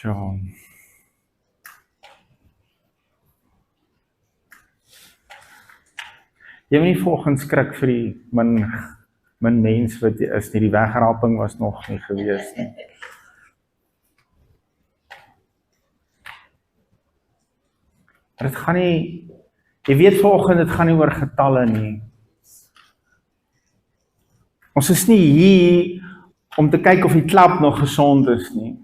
Ja. Jy moet nie volgens skrik vir die min mens wat jy is nie, die wegraping was nog nie gewees nie. Maar dit gaan nie, jy weet vanoggend, dit gaan nie oor getalle nie. Ons is nie hier om te kyk of die klap nog gesond is nie.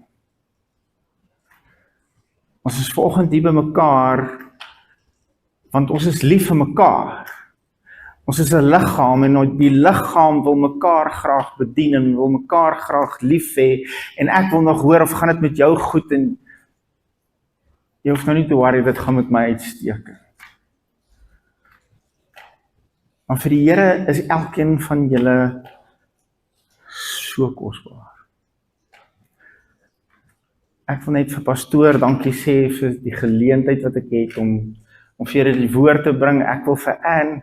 Ons is vanoggend hier by mekaar, want ons is lief vir mekaar. Ons is 'n liggaam en die liggaam wil mekaar graag bedien en wil mekaar graag lief hê. En ek wil nog hoor of gaan dit met jou goed en jy hoef nou nie te worry, dit gaan met my uitsteek. Maar vir die Here is elkeen van julle so kosbaar. Ek wil net vir pastoor dankie sê vir die geleentheid wat ek het om vir julle die woord te bring. Ek wil vir Anne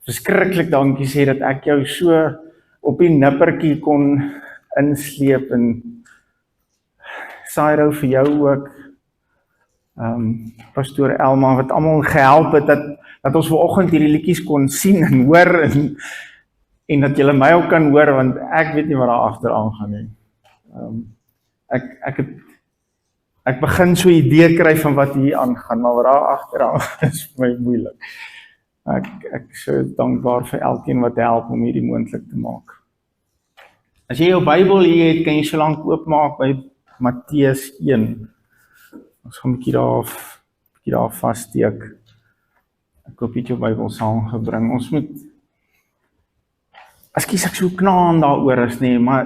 verskriklik dankie sê dat ek jou so op die nippertjie kon insleep en Sairo vir jou ook. Pastoor Elma wat almal gehelp het dat ons vanoggend hierdie liedjies kon sien en hoor en dat julle my ook kan hoor want ek weet nie wat daar agteraan gaan nie. Ek begin so 'n idee kry van wat hier aangaan, maar wat daar agteraan is vir my moeilik. Ek is so dankbaar vir elkeen wat help om hierdie moontlik te maak. As jy jou Bybel hier het, kan jy so lank oopmaak by Matteus 1. Ons gaan 'n bietjie daar vassteek. Ek hoop jy het jou Bybel saamgebring. Ons moet, ekskuus ek so knaan daaroor is nie, maar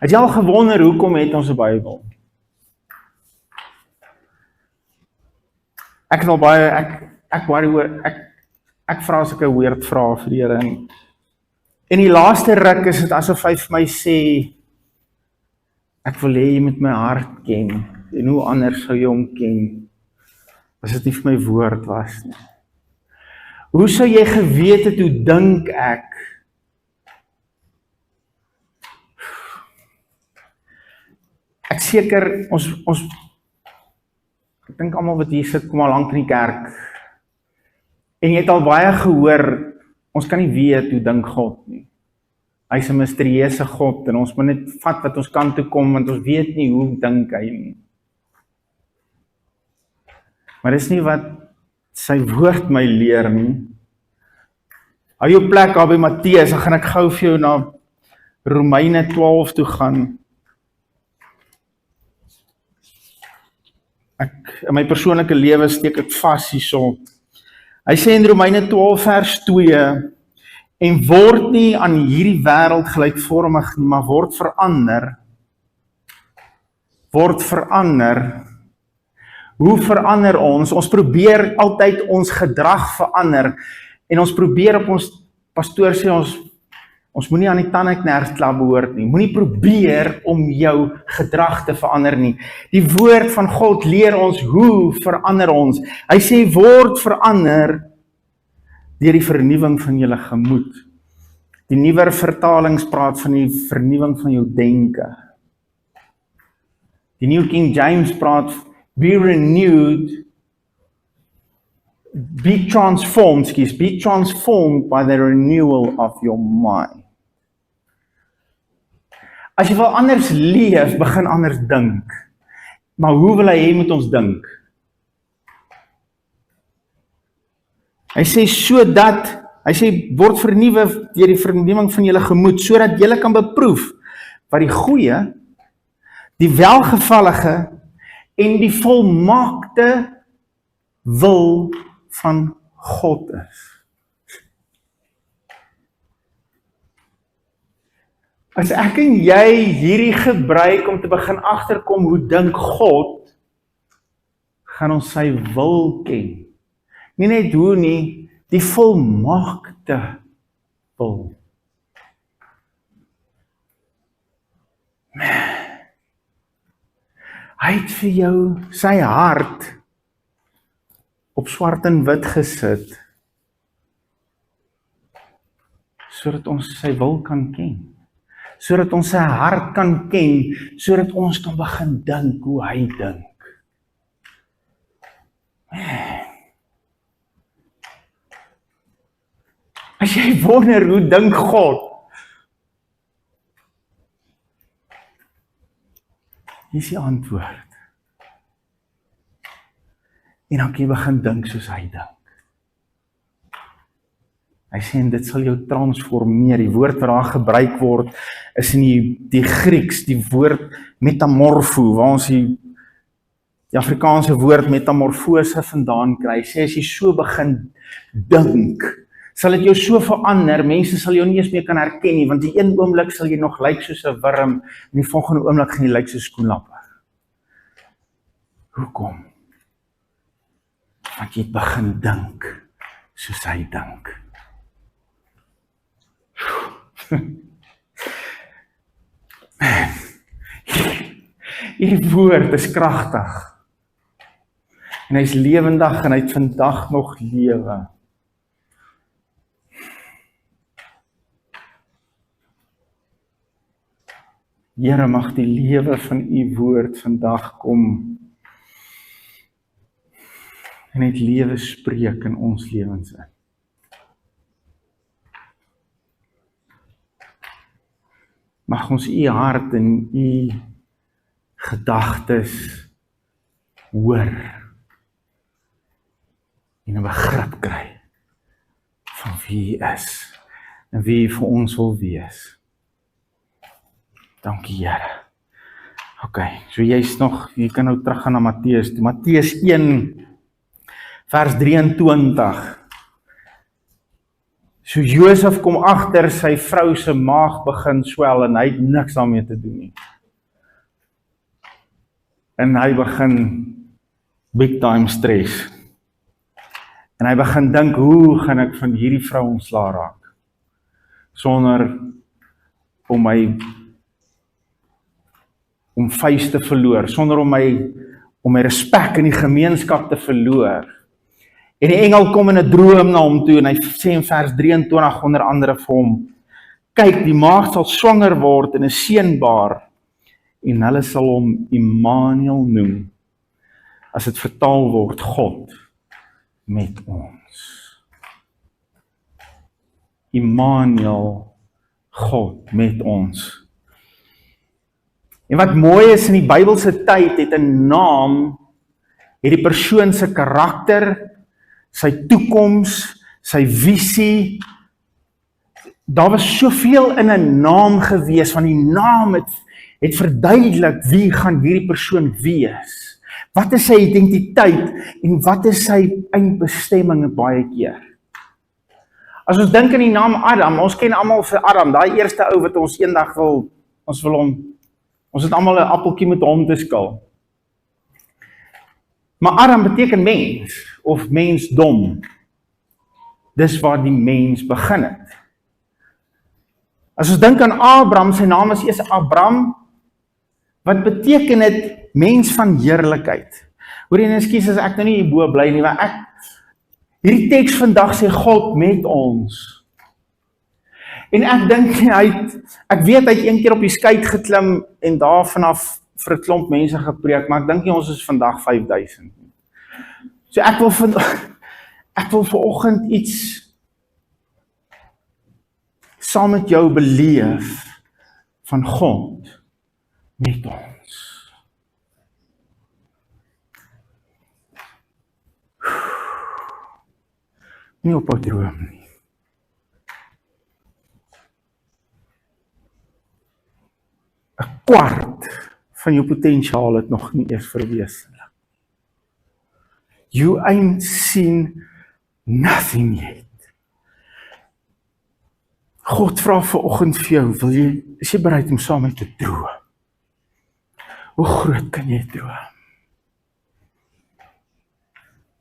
het jy al gewonder hoekom het ons 'n Bybel? Ek het al baie, ek vra as ek 'n weird vraag vir die Here en die laaste ruk is dit asof hy vir my sê, ek wil hê jy moet my hart ken, en hoe anders sou jy hom ken, as dit nie vir my woord was nie. Hoe sou jy geweet het, hoe dink ek? Ek seker, ek dink almal wat hier sit, kom al lank in die kerk, en jy het al baie gehoor, ons kan nie weet hoe dink God nie. Hy is 'n misterieuse God, en ons moet net vat wat ons kan toe kom, want ons weet nie hoe dink hy nie. Maar dis nie wat sy woord my leer nie. Hou jou plek daar by Matteus, dan gaan ek gou vir jou na Romeine 12 toe gaan. In my persoonlike lewe steek ek vas hierso. Hy sê in Romeine 12 vers 2, en word nie aan hierdie wêreld gelykvormig nie, maar word verander. Hoe verander ons? Ons probeer altyd ons gedrag verander, en ons probeer op ons, pastoor sê ons moenie aan die tandeknersklap behoort nie, moenie probeer om jou gedrag te verander nie. Die woord van God leer ons hoe verander ons. Hy sê word verander deur die vernuwing van julle gemoed. Die nuwer vertalings praat van die vernuwing van jou denke. Die New King James praat be renewed, be transformed by the renewal of your mind. As jy wil anders leef, begin anders dink. Maar hoe wil hy hê moet ons dink? Hy sê word vernuwe deur die vernuwing van julle gemoed, sodat julle kan beproef wat die goeie, die welgevallige en die volmaakte wil van God is. As ek en jy hierdie gebruik om te begin agterkom hoe dink God, gaan ons sy wil ken. Nie net hoe nie, die volmaakte wil. Hy het vir jou sy hart op swart en wit gesit, sodat ons sy wil kan ken. sodat ons sy hart kan ken, sodat ons kan begin dink hoe hy dink. As jy wonder hoe dink God, hier is die antwoord. En dan kan jy begin dink soos hy dink. Hy sê, en dit sal jou transformeer. Die woord wat daar gebruik word, is in die Grieks, die woord metamorfo, waar ons die Afrikaanse woord metamorfose vandaan kry. Hy sê, as jy so begin dink, sal dit jou so verander, mense sal jou nie eens meer kan herken nie, want die een oomblik sal jy nog lyk soos 'n wurm, en die volgende oomblik gaan jy lyk soos skoenlapper. Hoekom? Want jy begin dink soos hy dink. Hierdie woord is kragtig. En hy is lewendig en hy het vandag nog lewe. Here, mag die lewe van u woord vandag kom en het lewe spreek in ons lewens in. Mag ons u hart en u gedagtes hoor en 'n begrip kry van wie u is en wie u vir ons wil wees. Dankie, Here. OK, so jy kan nou teruggaan na Matteus. Matteus 1 vers 23. So Josef kom agter sy vrou se maag begin swel en hy het niks daarmee te doen nie. En hy begin big time stress. En hy begin dink, hoe gaan ek van hierdie vrou ontslaa raak? Sonder om face te verloor, sonder om my respek in die gemeenskap te verloor. En die engel kom in 'n droom na hom toe, en hy sê in vers 23 onder andere vir hom, kyk, die maagd sal swanger word en 'n seun baar, en hulle sal hom Immanuel noem, as dit vertaal word, God met ons. Immanuel, God met ons. En wat mooi is in die Bybelse tyd, het 'n naam, het die persoon se karakter, sy toekoms, sy visie. Daar was soveel in 'n naam gewees, want die naam het verduidelik wie gaan hierdie persoon wees. Wat is sy identiteit en wat is sy eindbestemming baie keer? As ons dink aan die naam Adam, ons ken almal vir Adam, daai eerste ou wat ons eendag ons het almal 'n appeltjie met hom te skil. Maar Adam beteken mens, of mensdom. Dis waar die mens begin het. As ons dink aan Abraham, sy naam is eers Abram, wat beteken dit mens van heerlikheid. Hoor jy, ekskuus as ek nou nie hierbo bly nie, maar hierdie teks vandag sê God met ons. En ek dink ek weet hy het een keer op die skei geklim en daar vanaf vir 'n klomp mense gepreek, maar ek dink nie ons is vandag 5000. So ek wil vanoggend iets saam met jou beleef van God met ons. Nie op 'n droom nie. 'n kwart van jou potensiaal het nog nie eers verwesenlik. You ain't seen nothing yet. God vra vanoggend vir jou, is jy bereid om saam met te droom? Hoe groot kan jy droom?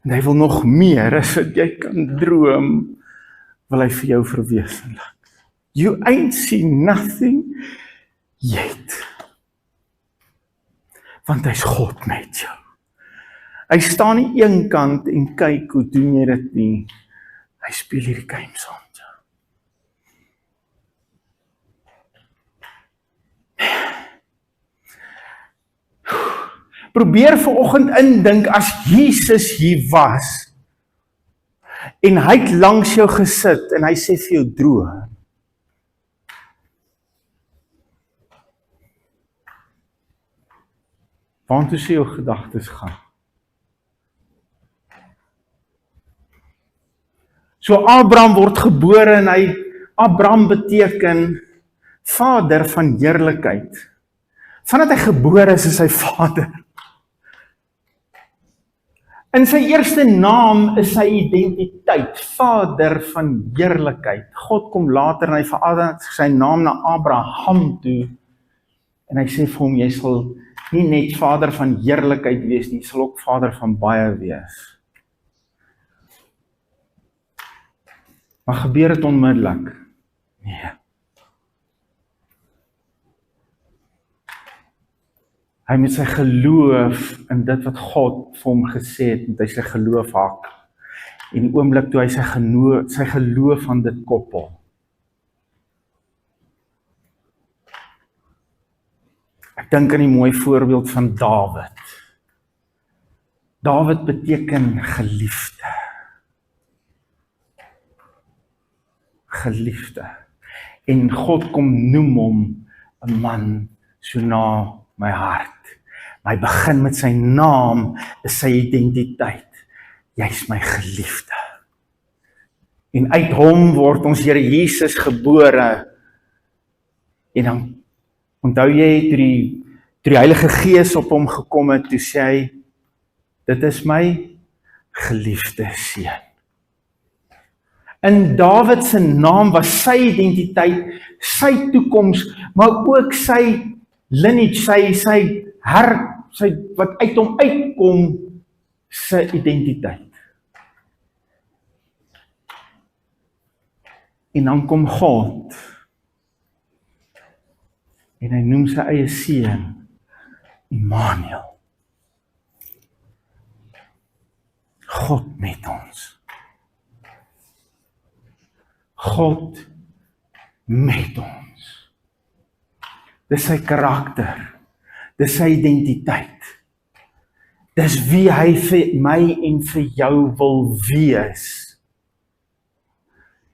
En hy wil nog meer as wat jy kan droom, wil hy vir jou verwesenlik. You ain't seen nothing yet. Want hy's God met jou. Hy staan nie een kant en kyk, hoe doen jy dit nie? Hy speel hierdie game saam met jou. Probeer vanoggend indink as Jesus hier was, en hy het langs jou gesit, en hy sê vir jou droom. Waartoe sê jou gedagtes gaan? So Abraham word gebore en Abraham beteken vader van heerlikheid. Vandat hy gebore is hy vader. In sy eerste naam is sy identiteit, vader van heerlikheid. God kom later en hy verander sy naam na Abraham toe. En hy sê vir hom, jy sal nie net vader van heerlikheid wees nie, jy sal ook vader van baie wees. Maar gebeur het onmiddellik? Nee. Hy met sy geloof in dit wat God vir hom gesê het, met hy sy geloof hak. En die oomblik toe hy sy geloof aan dit koppel. Ek dink aan die mooi voorbeeld van Dawid. Dawid beteken geliefde. Geliefde. En God kom noem hom 'n man so na my hart. Maar hy begin met sy naam, is sy identiteit. Jy's my geliefde. En uit hom word ons Here Jesus gebore. En dan onthou jy toe die Heilige Gees op hom gekom het, toe sê hy, dit is my geliefde seun. In Dawid se naam was sy identiteit, sy toekoms, maar ook sy lineage, sy wat uit hom uitkom, sy identiteit. En dan kom God, en hy noem sy eie seun, Immanuel. God met ons. God met ons. Dis sy karakter. Dis sy identiteit. Dis wie hy vir my en vir jou wil wees.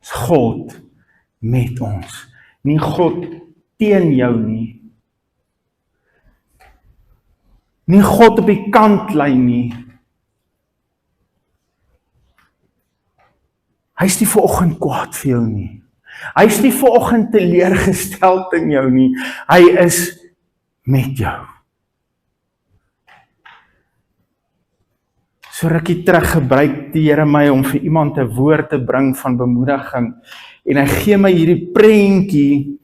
Dis God met ons. Nie God teen jou nie. Nie God op die kantlyn nie. Hy is nie vanoggend kwaad vir jou nie. Hy is nie vanoggend teleurgesteld in jou nie. Hy is met jou. So rukkie terug gebruik die Here my om vir iemand 'n woord te bring van bemoediging. En hy gee my hierdie prentjie.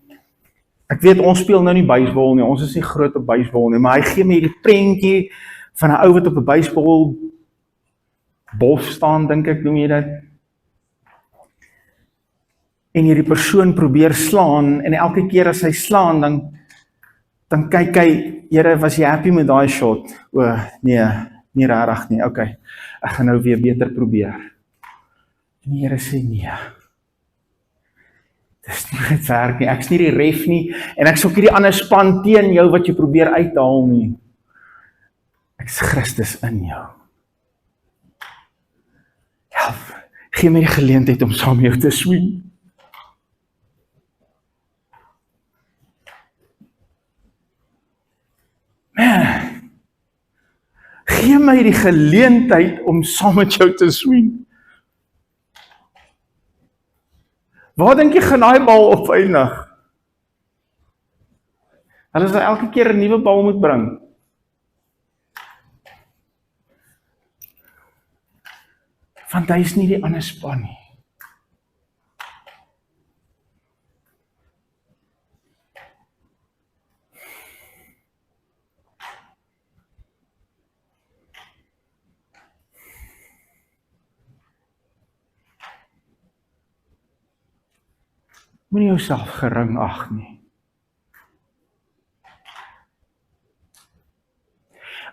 Ek weet ons speel nou nie baseball nie. Ons is nie groot op baseball nie, maar hy gee my hierdie prentjie van 'n ou wat op 'n baseball bof staan, dink ek noem jy dit. En hierdie persoon probeer slaan, en elke keer as hy slaan, dan kyk hy, Here, was jy happy met daai shot? O, nee, nie rarig nie, okay, ek gaan nou weer beter probeer. En die Here sê, nee, dis nie het werk nie, ek is nie die ref nie, en ek is ook nie die ander span teen jou wat jy probeer uithaal nie. Ek is Christus in jou. Help, gee my die geleentheid om saam met jou te swing. Man, gee my die geleentheid om saam met jou te swing. Waar dink jy gaan daai bal opeindig? Hulle sal elke keer 'n nuwe bal moet bring. Want hy is nie die ander span nie. Moenie jouself gering ag nie.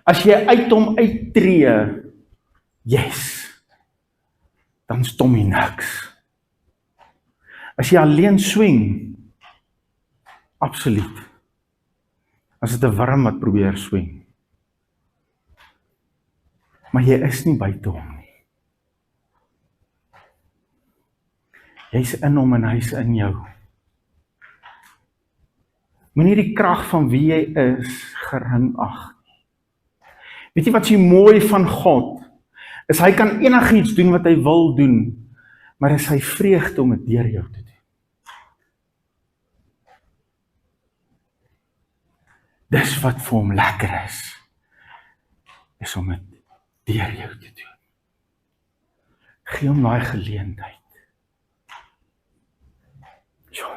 As jy uit hom uittree, yes, dan stom jy niks. As jy alleen swing, absoluut. As dit 'n wurm wat probeer swing. maar jy is nie buite hom nie. Jy's in hom en hy's in jou. Moenie die krag van wie jy is gering ag nie. Weet jy wat so mooi van God is? Hy kan enigiets doen wat hy wil doen, maar is hy vreugde om dit deur jou te doen. Dis wat vir hom lekker is om dit deur jou te doen. Gee hom daai geleentheid. Ja.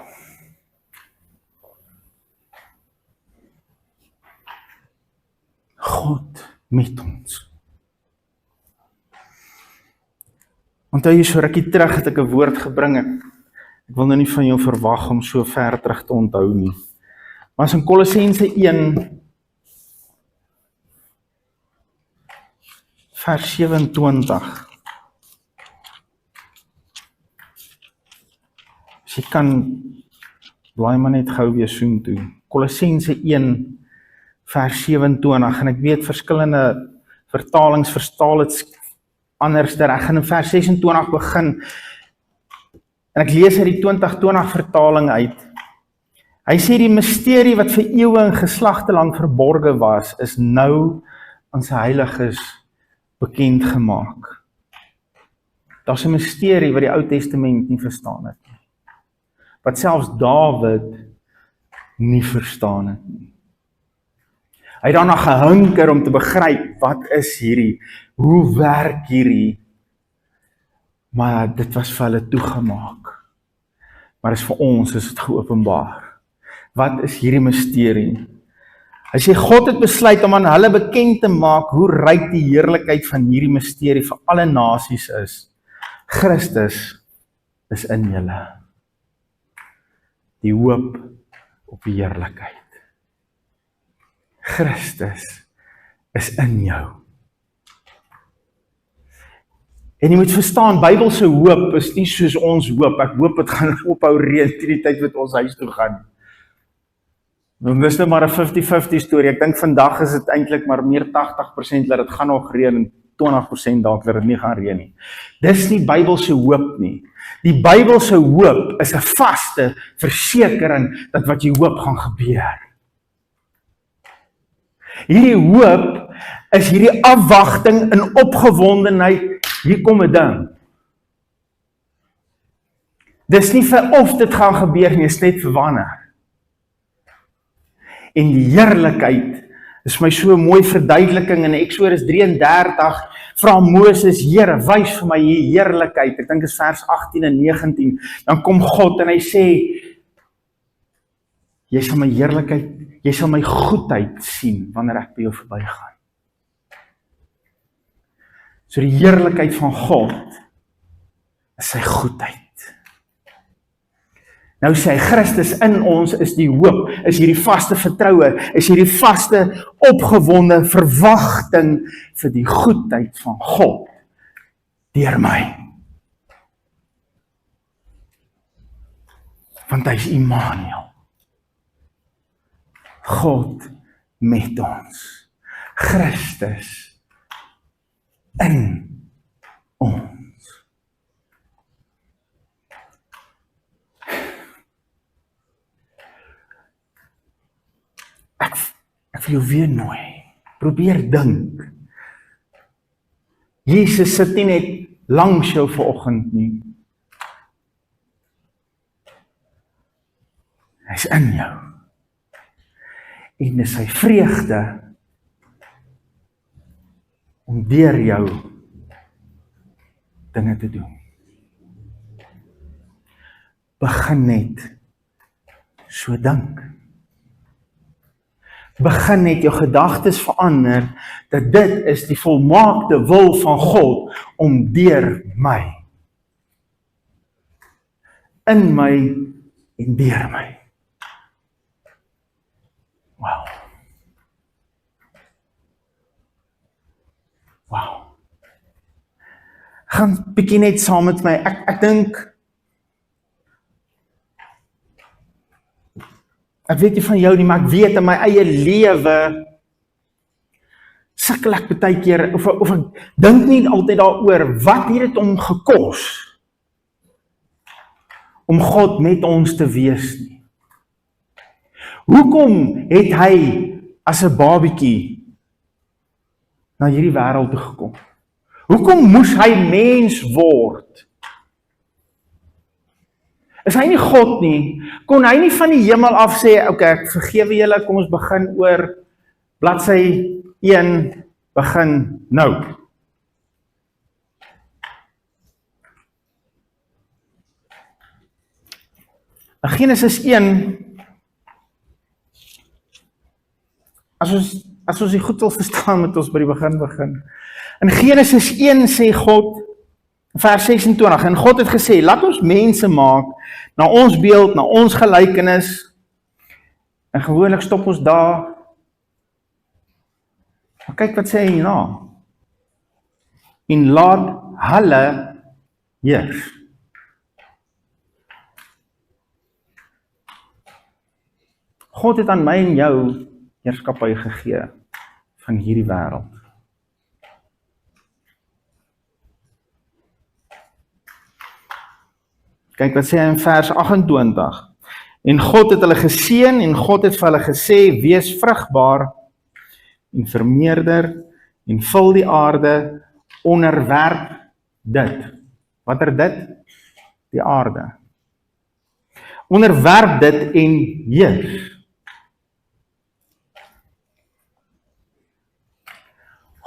God met ons. Onthou jy so rukkie terug het ek 'n woord gebring. Ek wil nou nie van jou verwag om so ver terug te onthou nie. Maar as in Kolossense 1 vers 27. As jy kan, blaai maar net gou weer soen toe. Kolossense 1 vers 27, en ek weet verskillende vertalings vertaal het anders. Ek gaan in vers 26 begin, en ek lees uit die 2020 vertaling uit. Hy sê die misterie wat vir eeue en geslagte lank verborge was, is nou aan sy heiliges bekend gemaak. Daar's 'n misterie wat die Ou Testament nie verstaan het nie. Wat selfs Dawid nie verstaan het nie. Hy het daarna gehunker om te begryp, wat is hierdie? Hoe werk hierdie? Maar dit was vir hulle toegemaak. Maar vir ons is dit geopenbaar. Wat is hierdie misterie? Hy sê God het besluit om aan hulle bekend te maak hoe ryk die heerlikheid van hierdie misterie vir alle nasies is. Christus is in julle. Die hoop op die heerlikheid. Christus is in jou. En jy moet verstaan, Bybelse hoop is nie soos ons hoop. Ek hoop het gaan ophou reën teen die tyd wat ons huis toe gaan. Dis nou maar 'n 50-50 storie. Ek dink vandag is dit eintlik maar meer 80% dat dit gaan nog reën en 20% dalk dat dit nie gaan reën nie. Dis nie Bybelse hoop nie. Die Bybelse hoop is 'n vaste versekering dat wat jy hoop gaan gebeur. Hierdie hoop is hierdie afwagting in opgewondenheid. Hier kom 'n ding. Dis nie vir of dit gaan gebeur nie, is net vir wanneer. En die heerlikheid is my so 'n mooi verduideliking in Eksodus 33, vra Moses, Here, wys vir my die heerlikheid. Ek dink is vers 18 en 19. Dan kom God en hy sê, jy sal my heerlikheid, jy sal my goedheid sien wanneer ek by jou verbygaan. So die heerlikheid van God is sy goedheid. Nou sê hy, Christus in ons is die hoop, is hierdie vaste vertroue, is hierdie vaste opgewonde verwagting vir die goedheid van God deur my. Want hy is Immanuel. God met ons. Christus in ons. Ek wil jou weer nooi. Probeer dink. Jesus sit nie net langs jou vanoggend nie. Hy's in jou. En dis sy vreugde om deur jou dinge te doen. Begin net so dink. Begin net jou gedagtes verander, dat dit is die volmaakte wil van God, om deur my, in my en deur my. Wow. Wow. Gaan bietjie net saam met my, ek dink, ek weet nie van jou nie, maar ek weet in my eie lewe, sukkel ek baie keer, of ek dink nie altyd daaroor, wat het dit om gekos, om God met ons te wees nie. Hoekom het hy as 'n babietjie na hierdie wêreld toe gekom? Hoekom moes hy mens word? Is hy nie God nie? Kon hy nie van die hemel af sê, okay, ek vergewe julle, kom ons begin oor bladsy 1, begin nou. In Genesis 1, as ons die goed wil verstaan, moet ons by die begin. In Genesis 1 sê God, vers 26, en God het gesê, laat ons mense maak, na ons beeld, na ons gelykenis, en gewoonlik stop ons daar, maar kyk wat sê hy hierna, en laat hulle heers. God het aan my en jou heerskappy gegee van hierdie wêreld. Kyk wat sê hy in vers 28. En God het hulle geseën en God het vir hulle gesê, wees vrugbaar en vermeerder en vul die aarde, onderwerp dit. Watter dit? Die aarde. Onderwerp dit en heers.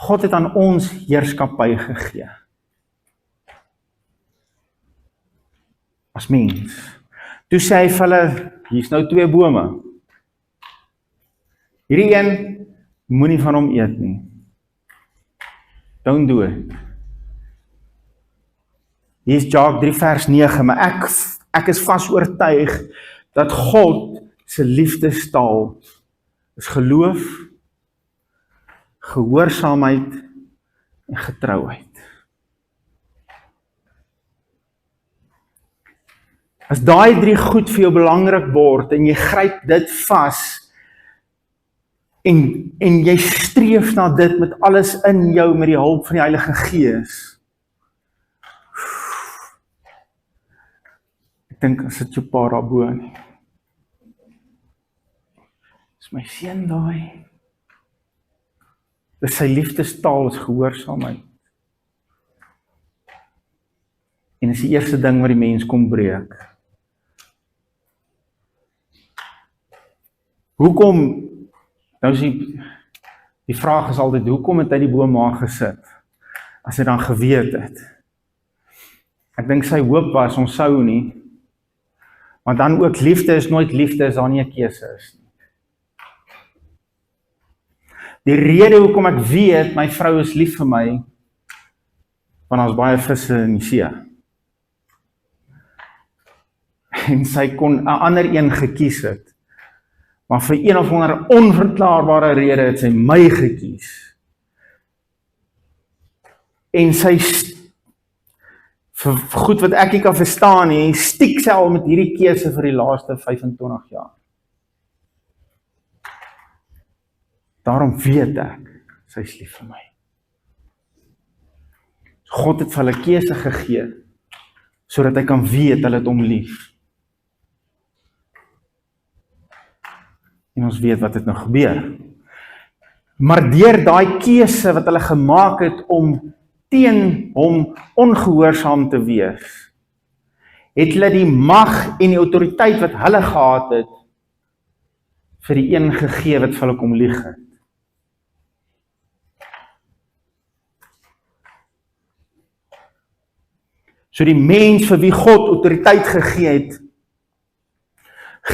God het aan ons heerskappy gegee. As mens. Toe sê hy vir hulle, hier's nou 2 bome. Hierdie een, moenie van hom eet nie. Don't do it. Hier is Jacques 3 vers 9, maar ek is vas oortuig dat God se liefdestaal is geloof, gehoorsaamheid en getrouheid. As daai 3 goed vir jou belangrik word en jy gryp dit vas en jy streef na dit met alles in jou met die hulp van die Heilige Gees. Ek dink as dit jou pa daarbo nie. Dis my seun daai. Dis sy liefdestaal is gehoorsaamheid. En dis die eerste ding wat die mens kom breek. Hoekom, nou is die vraag is altyd, hoekom het hy die boom maar gesit, as hy dan geweet het? Ek dink sy hoop was, ons sou nie, want dan ook liefde is nooit liefde, as daar nie 'n keuse is nie. Die rede hoekom ek weet, my vrou is lief vir my, want daar is baie visse in die see. En sy kon 'n ander een gekies het, maar vir een of ander onverklaarbare rede het sy my gekies. En sy, vir goed wat ek nie kan verstaan nie, stiek sy al met hierdie keuse vir die laaste 25 jaar. Daarom weet ek, sy is lief vir my. God het vir hulle keuse gegee, sodat hy kan weet, hulle het hom lief. En ons weet wat het nou gebeur. Maar deur daai keuse wat hulle gemaak het om teen hom ongehoorsaam te wees, het hulle die mag en die autoriteit wat hulle gehad het, vir die een gegee wat vir hulle kom lieg het. So die mens vir wie God autoriteit gegee het,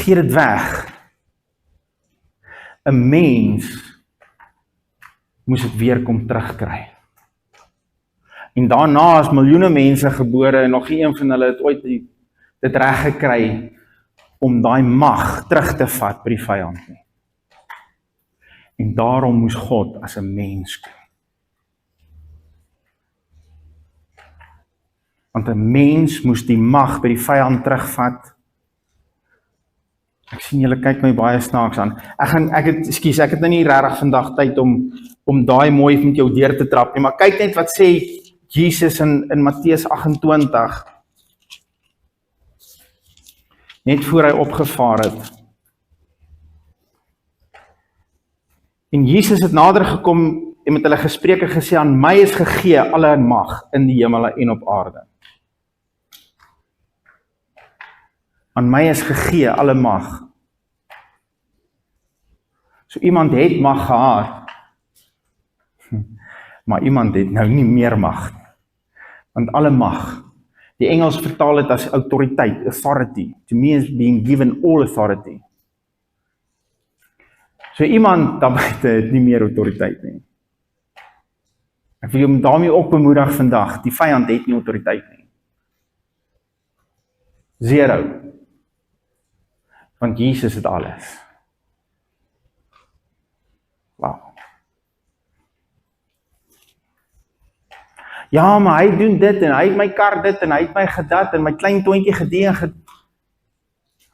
gee dit weg. 'n mens moes dit weer kom terugkry. En daarna is miljoene mense gebore en nog nie een van hulle het ooit dit reg gekry om daai mag terug te vat by die vyand nie. En daarom moes God as 'n mens kom. Want 'n mens moes die mag by die vyand terugvat Ek sien julle kyk my baie snaaks aan. Ek het nou nie regtig vandag tyd om daai mooi met jou deur te trap nie, maar kyk net wat sê Jesus in Matteus 28, net voor hy opgevaar het. En Jesus het nader gekom en met hulle gespreek en gesê, aan my is gegee alle mag in die hemel en op aarde. Aan my is gegee alle mag. So iemand het mag gehad, maar iemand het nou nie meer mag. Want alle mag, die Engels vertaal het as autoriteit, authority. To me is being given all authority. So iemand daarbuiten het nie meer autoriteit nie. Ek wil hom daarmee ook bemoedig vandag, die vyand het nie autoriteit nie. Zero. Want Jesus het alles. Wow. Ja, maar hy doen dit, en hy het my kar dit, en hy het my gedat, en my klein toontjie gedeen,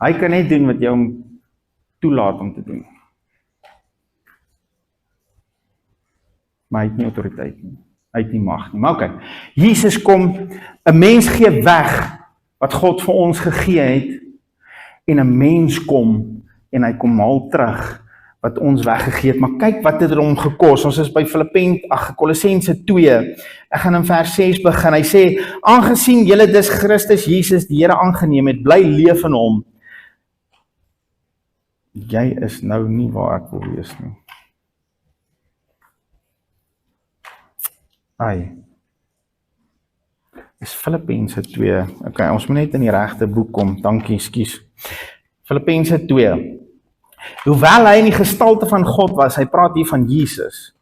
hy kan net doen wat jy hom toelaat om te doen. Maar hy het nie autoriteit nie, hy het nie mag nie. Maar oké, Jesus kom, 'n mens gee weg, wat God vir ons gegee het, en 'n mens kom, en hy kom haal terug, wat ons weggegee het, maar kyk wat het hom gekos. Ons is by Kolossense 2, ek gaan in vers 6 begin, hy sê, aangesien julle dus Christus Jesus die Here aangeneem het, bly leef in hom. Jy is nou nie waar ek wil wees nie. Is Filippense 2, ok, ons moet net in die regte boek kom, dankie, ekskuus. Filippense 2, hoewel hy in die gestalte van God was, hy praat hier van Jesus,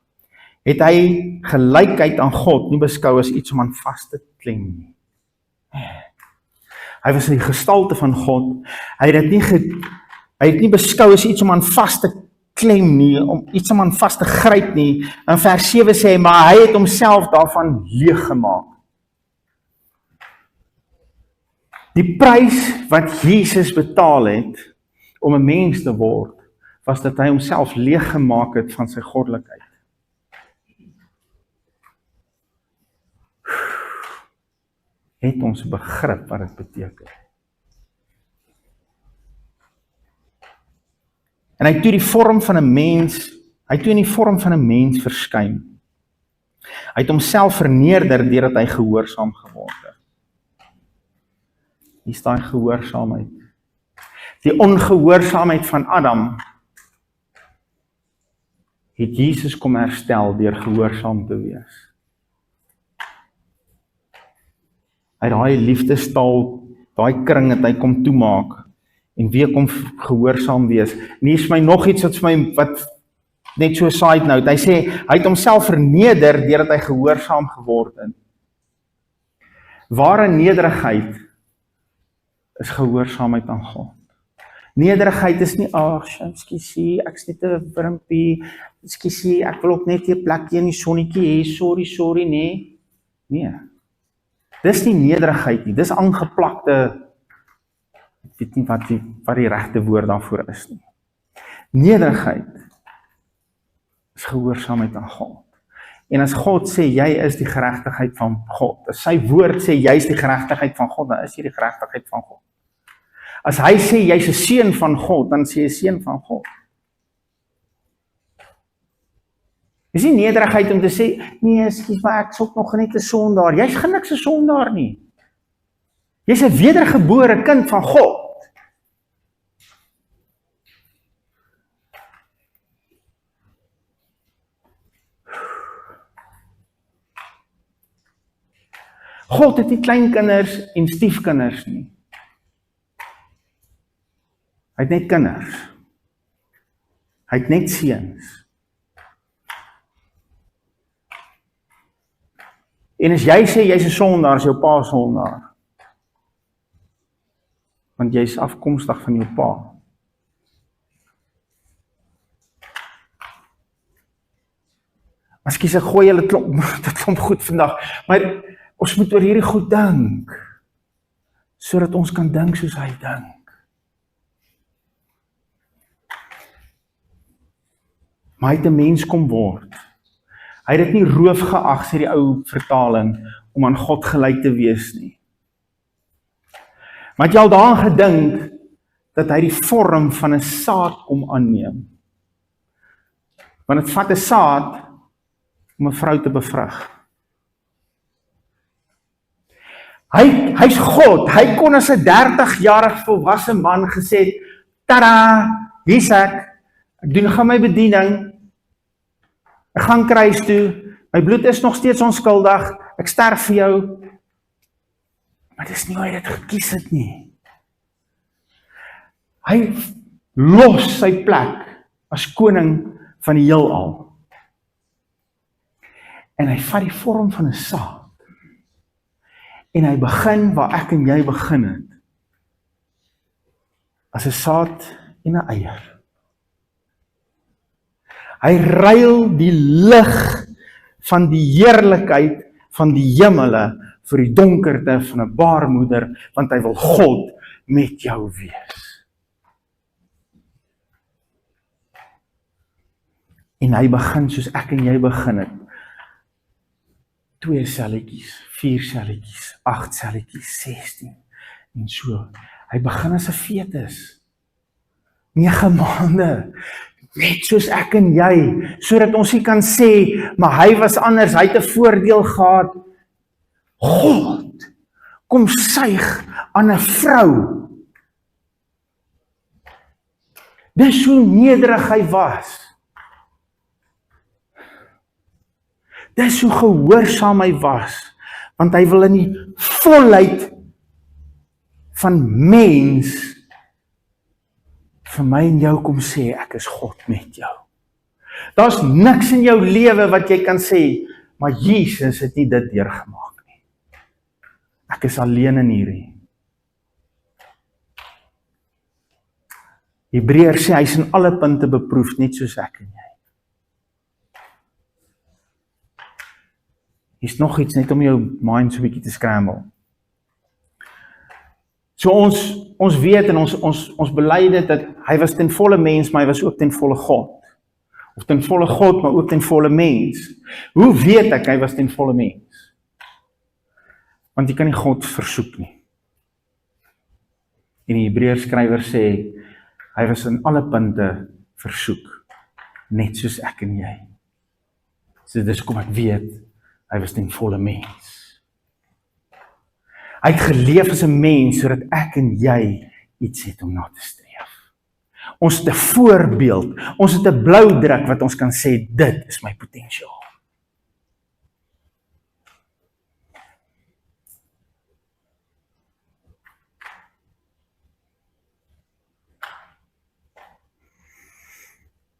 het hy gelykheid aan God nie beskou as iets om aan vas te klem nie. Hy was in die gestalte van God, hy het nie beskou as iets om aan vas te klem nie, om iets om aan vas te gryp nie. In vers 7 sê hy, maar hy het homself daarvan leeg gemaak. Die prys wat Jesus betaal het, om 'n mens te word, was dat hy homself leeg gemaak het van sy goddelikheid. Het ons begrip wat dit beteken. En hy het toe in die vorm van 'n mens verskyn. Hy het homself verneder deurdat hy gehoorsaam geword het. Hier is daai gehoorsaamheid. Die ongehoorsaamheid van Adam het Jesus kom herstel deur gehoorsaam te wees. Hy het daai liefdestaal, daai kring het hy kom toemaak, en wie kom gehoorsaam wees. En hier is my nog iets wat net so side note, hy sê, hy het homself verneder deurdat hy gehoorsaam geword het. Ware nederigheid is gehoorsaamheid aan God. Nederigheid is nie, ekskusie, ek is net 'n wurmpie, ekskusie, ek wil ook net 'n plekjie in die sonnetjie hê, sorry, nee. Nee. Dis nie nederigheid nie, dis aangeplakte, ek weet nie wat die regte woord daarvoor is nie. Nederigheid is gehoorsaamheid aan God. En as God sê, jy is die geregtigheid van God, as sy woord sê, jy is die geregtigheid van God, dan is jy die geregtigheid van God. As hy sê, jy is 'n seun van God, dan sê jy seun van God. Is nie nederigheid om te sê, nee, skies maar, ek is ook nog net 'n sondaar. Jy is niks 'n sondaar nie. Jy is 'n wedergebore kind van God. God het nie kleinkinders en stiefkinders nie. Hy het net kinders. Hy het net seuns. En as jy sê, jy's 'n sondaar, is jou pa 'n sondaar. Want jy's afkomstig van jou pa. Ekskuus, ek gooi julle klomp goed vandag, maar ons moet oor hierdie goed dink, sodat ons kan dink soos hy dink. Maar hy het 'n mens kom word. Hy het dit nie roof geag, sê die ou vertaling, om aan God gelyk te wees nie. Maar het jy al daaraan gedink, dat hy die vorm van 'n saad kom aanneem? Want het vat 'n saad, om 'n vrou te bevrug. Hy's God, hy kon as 'n 30-jarige volwasse man gesê het, tada, hier's ek doen gaan my bediening, ek gaan kruis toe, my bloed is nog steeds onskuldig, ek sterf vir jou, maar dis nie hoe hy dit gekies het nie. Hy los sy plek as koning van die heelal. En hy vat die vorm van 'n saad. En hy begin waar ek en jy begin het. As 'n saad en 'n eier. Hy ruil die lig van die heerlikheid van die hemele vir die donkerte van 'n baarmoeder, want hy wil God met jou wees. En hy begin soos ek en jy begin het. 2 selletjies, 4 selletjies, 8 selletjies, 16 en so. Hy begin as 'n fetus. 9 maande, net soos ek en jy, sodat ons nie kan sê, maar hy was anders, hy het 'n voordeel gehad. God, kom suig aan 'n vrou. Dis hoe nederig hy was. Dis hoe gehoorsaam hy was, want hy wil in die volheid van mens vir my en jou kom sê, ek is God met jou. Daar's niks in jou lewe wat jy kan sê, maar Jesus het nie dit deurgemaak nie. Ek is alleen in hierdie. Hebreërs sê, hy is in alle punte beproef, net soos ek en jy. Hier's nog iets net om jou mind so 'n bietjie te scramble. So ons weet en ons bely dit dat hy was ten volle mens, maar hy was ook ten volle God. Of ten volle God, maar ook ten volle mens. Hoe weet ek hy was ten volle mens? Want jy kan nie God versoek nie. En die Hebreërs skrywer sê, hy was in alle punte versoek, net soos ek en jy. So dis kom ek weet, hy was ten volle mens. Hy het geleef as 'n mens, sodat ek en jy iets het om na te streef. Ons het 'n voorbeeld, ons het 'n blou druk wat ons kan sê, dit is my potensiaal.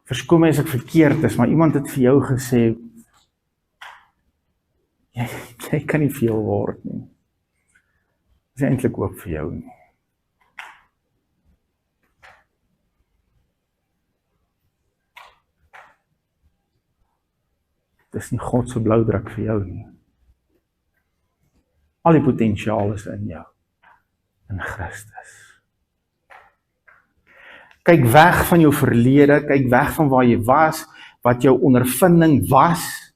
Verskoon my as ek verkeerd is, maar iemand het vir jou gesê, jy kan nie veel word nie. Dit is eintlik ook vir jou nie. Dit is nie God se bloudruk vir jou nie. Al die potensiaal is in jou, in Christus. Kyk weg van jou verlede, kyk weg van waar jy was, wat jou ondervinding was.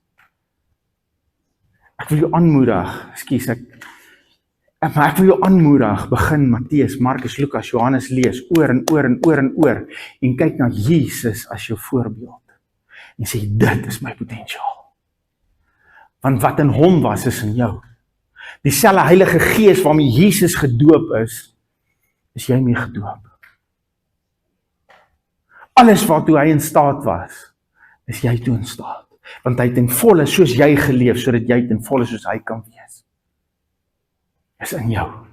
Ek wil jou aanmoedig, maar ek wil jou aanmoedig, begin Matteus, Markus, Lukas, Johannes lees, oor en oor en oor en oor, en kyk na Jesus as jou voorbeeld, en sê, dit is my potensiaal. Want wat in hom was, is in jou. Dieselfde Heilige Gees waarmee Jesus gedoop is jy mee gedoop. Alles waartoe hy in staat was, is jy toe in staat. Want hy het ten volle soos jy geleef, sodat jy ten volle soos hy kan wees. Is in jou.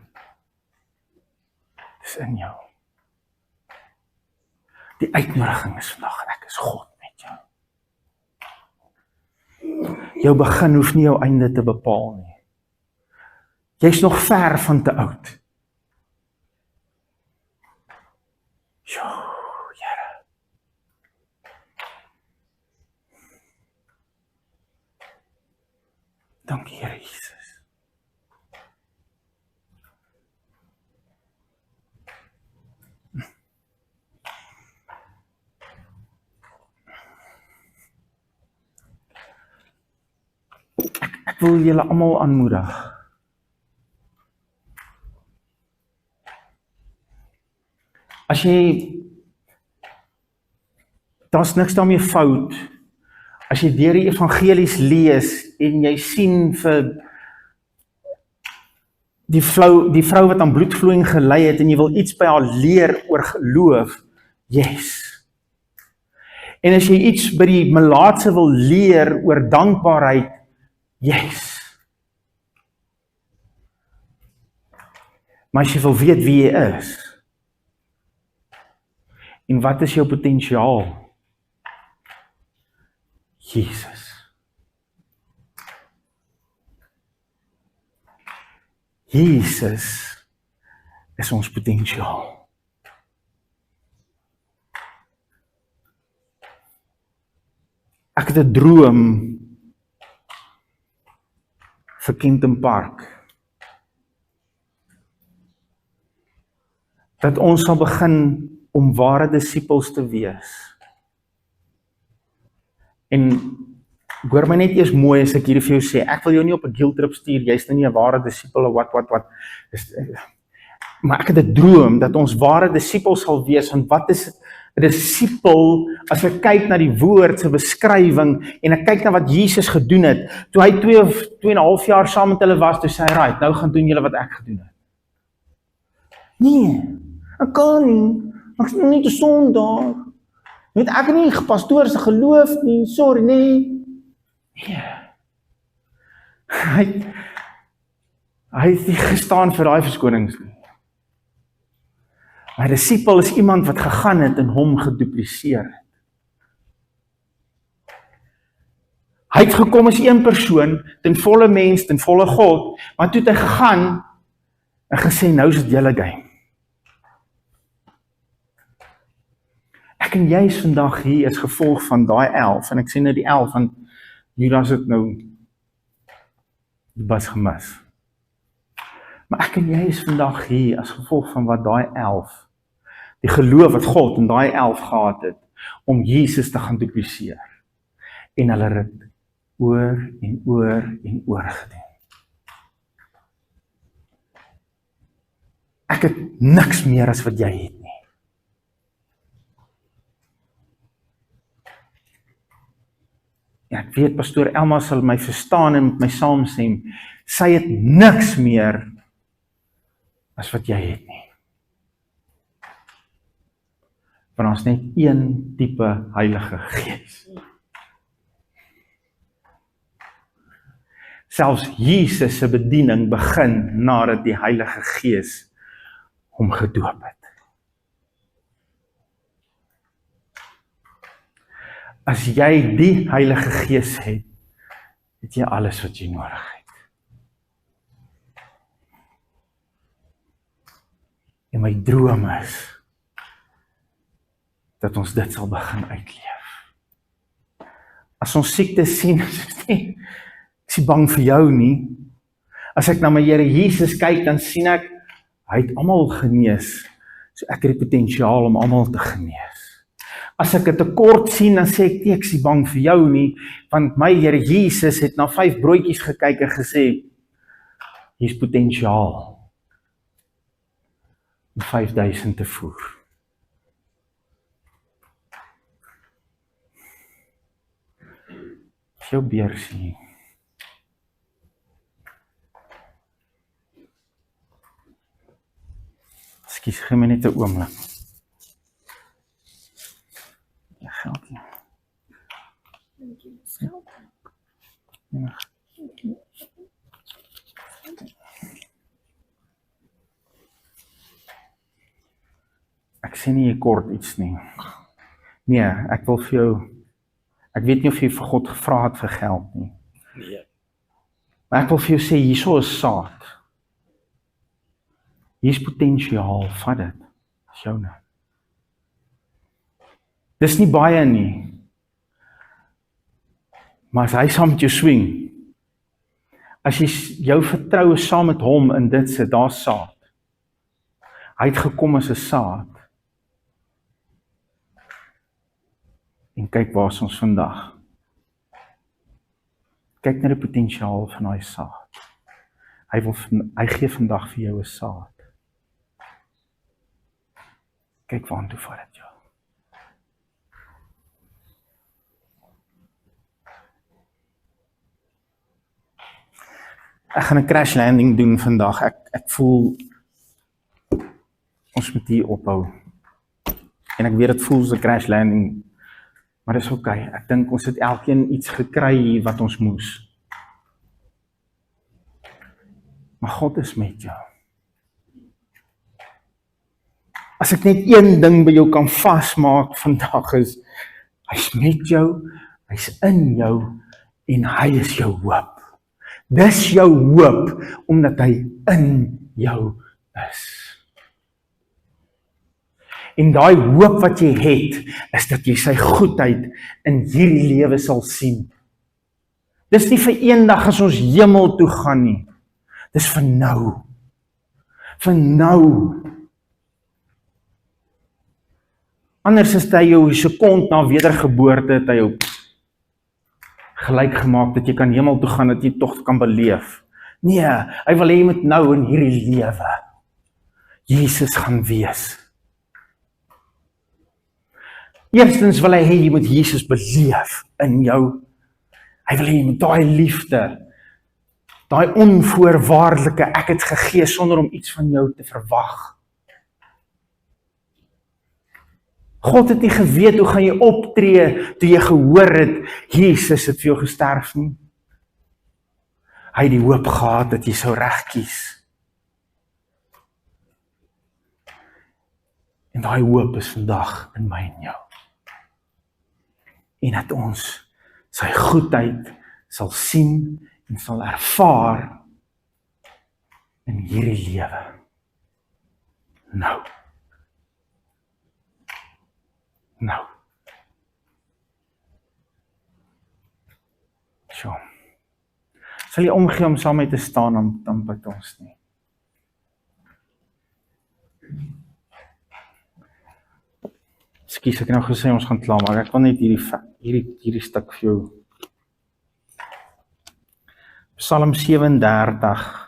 Dis in jou. Die uitnodiging is vandag, ek is God met jou. Jou begin hoef nie jou einde te bepaal nie. Jy's nog ver van te oud. Here. Dankie, Here Jesus. Ek wil julle almal aanmoedig. As jy, daar's niks daarmee fout, as jy deur die evangelies lees en jy sien vir die vrou wat aan bloedvloeiing gelei het en jy wil iets by haar leer oor geloof, yes. En as jy iets by die melaatse wil leer oor dankbaarheid, yes. Maar as jy wil weet wie jy is, en wat is jou potensiaal? Jesus. Jesus is ons potensiaal. Ek het 'n droom vir Kenton Park. Dat ons sal begin om ware disippels te wees. En hoor my net eers mooi as ek hierdie vir jou sê, ek wil jou nie op 'n guilt-trip stuur, jy's nou nie 'n ware disipel of wat. Maar ek het 'n droom dat ons ware disippels sal wees, want wat is 'n disipel as ek kyk na die woord se beskrywing en ek kyk na wat Jesus gedoen het, toe hy 2 of 2,5 jaar saam met hulle was, toe sê hy, right, nou gaan doen julle wat ek gedoen het. Nee, ek kan nie, ek is nog nie te sondaar. Weet ek nie pastoor se geloof nie, sorry nee. Nee. Hy het nie gestaan vir daai verskonings nie. Maar 'n disipel is iemand wat gegaan het en hom gedupliseer het. Hy het gekom as een persoon, ten volle mens, ten volle God, maar toe het hy gegaan en gesê, nou is dit julle game. Ek en jy is vandag hier as gevolg van daai 11, en ek sê nou die 11, want Judas het nou die bus gemis. Maar ek en jy is vandag hier as gevolg van wat daai 11, die geloof wat God in daai 11 gehad het, om Jesus te gaan dupliseer. En hulle het oor en oor en oor gedoen. Ek het niks meer as wat jy het nie. Ja, ek weet, pastoor Elma sal my verstaan en met my saamstem, sy het niks meer as wat jy het nie. Want ons net een tipe Heilige Gees. Selfs Jesus se bediening begin nadat die Heilige Gees hom gedoop het. As jy die Heilige Gees het, het jy alles wat jy nodig het. En my droom is dat ons dit sal begin uitleef. As ons siekte sien, ek is nie bang vir jou nie. As ek na my Here Jesus kyk, dan sien ek, hy het almal genees, so ek het die potensiaal om almal te genees. As ek 'n tekort sien, dan sê ek, ek is nie bang vir jou nie, want my Here Jesus het na 5 broodjies gekyk en gesê, hier is potensiaal om 5000 te voer. Jou beursie. Ekskuus, gee my net 'n oomblik. Ja, geld nie. Ja. Ek sien nie jy kort iets nie. Nee, ek wil vir jou, ek weet nie of jy vir God gevra het vir geld nie. Nee. Maar ek wil vir jou sê, hierso is saad. Hier is potensiaal, vat dit. Dis joune. Dis nie baie nie. Maar as hy saam met jou swing, as jy jou vertroue saam met hom in dit sit, daar's saad. Hy het gekom as 'n saad. En kyk waar is ons vandag. Kyk na die potensiaal van daai saad. Hy gee vandag vir jou 'n saad. Kyk waantoe vat dit jou. Ek gaan 'n crash landing doen vandag. Ek voel ons moet hier ophou. En ek weet dit voel soos 'n crash landing, maar dis okay. Ek dink ons het elkeen iets gekry hier wat ons moes. Maar God is met jou. As ek net een ding by jou kan vasmaak vandag is, hy's met jou, hy's in jou en hy is jou hoop. Dis jou hoop, omdat hy in jou is. En daai hoop wat jy het, is dat jy sy goedheid in hierdie lewe sal sien. Dis nie vir eendag as ons hemel toe gaan nie. Dis vir nou. Vir nou. Anders is hy jou sekond na wedergeboorte, het hy jou gelyk gemaak, dat jy kan hemel toe gaan, dat jy tog kan beleef. Nee, hy wil hê jy moet nou in hierdie lewe Jesus gaan wees. Eerstens wil hy hê jy moet Jesus beleef in jou. Hy wil hê jy moet daai liefde, daai onvoorwaardelike, ek het gegee sonder om iets van jou te verwag. God het nie geweet hoe gaan jy optree toe jy gehoor het, Jesus het vir jou gesterf nie. Hy het die hoop gehad dat jy sou reg kies. En daai hoop is vandag in my en jou. En dat ons sy goedheid sal sien en sal ervaar in hierdie lewe. Nou. So. Sal jy omgee om saam met te staan dan bid ons nie. Ekskuus, ek het nou gesê ons gaan klaar, maar ek wil net hierdie stuk vir jou. Psalm 37.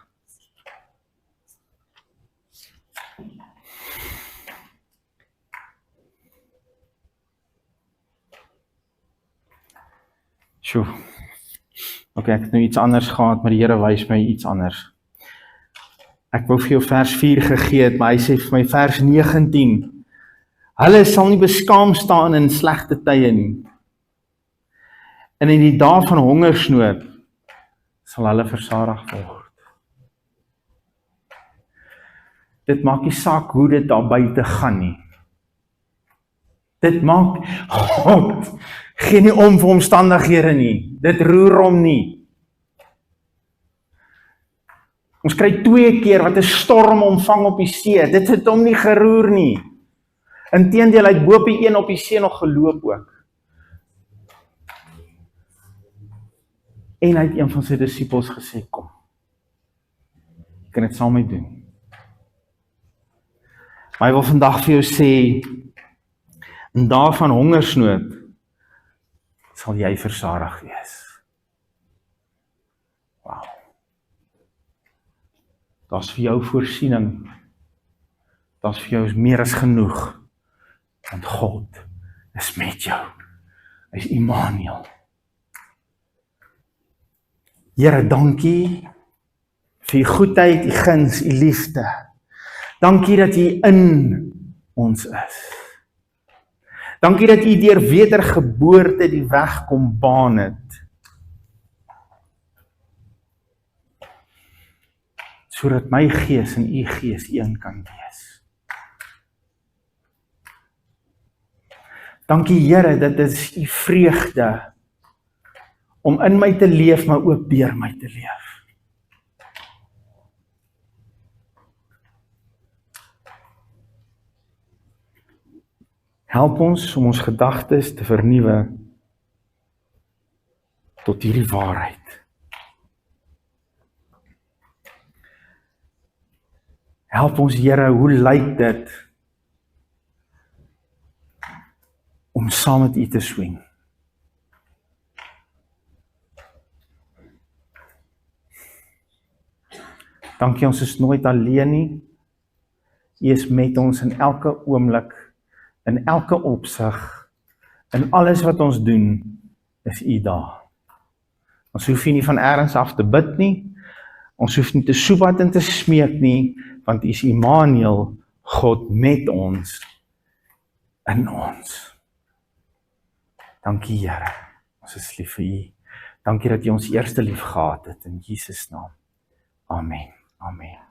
Sjoe. Okay, ek het nou iets anders gehad, maar die Here wys my iets anders. Ek wou vir jou vers 4 gegee het, maar hy sê vir my vers 19. Hulle sal nie beskaam staan in slegte tye nie. En in die dae van hongersnood sal hulle versadig word. Dit maak nie saak hoe dit daar buite gaan nie. Dit maak God geen nie om vir omstandighede nie. Dit roer hom nie. Ons kry 2 keer wat 'n storm omvang op die see. Dit het hom nie geroer nie. Inteendeel, hy het bo op die een op die see nog geloop ook. En hy het een van sy disippels gesê, kom. Jy kan dit saam met doen. Maar hy wil vandag vir jou sê, in dae van hongersnood sal jy versadig wees. Wow. Daar's vir jou voorsiening. Daar's vir jou meer as genoeg. Want God is met jou. Hy is Immanuel. Here, dankie vir u goedheid, u guns, u liefde. Dankie dat u in ons is. Dankie dat u deur wedergeboorte die weg kom baan het. Sodat my gees en u gees een kan wees. Dankie Here, dit is u vreugde om in my te leef, maar ook deur my te leef. Help ons om ons gedagtes te vernuwe tot hierdie waarheid. Help ons Here, hoe lyk dit om saam met u te swing? Dankie, ons is nooit alleen nie. U is met ons in elke oomblik, in elke opsig, in alles wat ons doen, is U daar. Ons hoef nie van elders af te bid nie, ons hoef nie te soebat en te smeek nie, want U is Immanuel, God met ons, in ons. Dankie Here, ons is lief vir U. Dankie dat U ons eerste lief gehad het, in Jesus naam. Amen. Amen.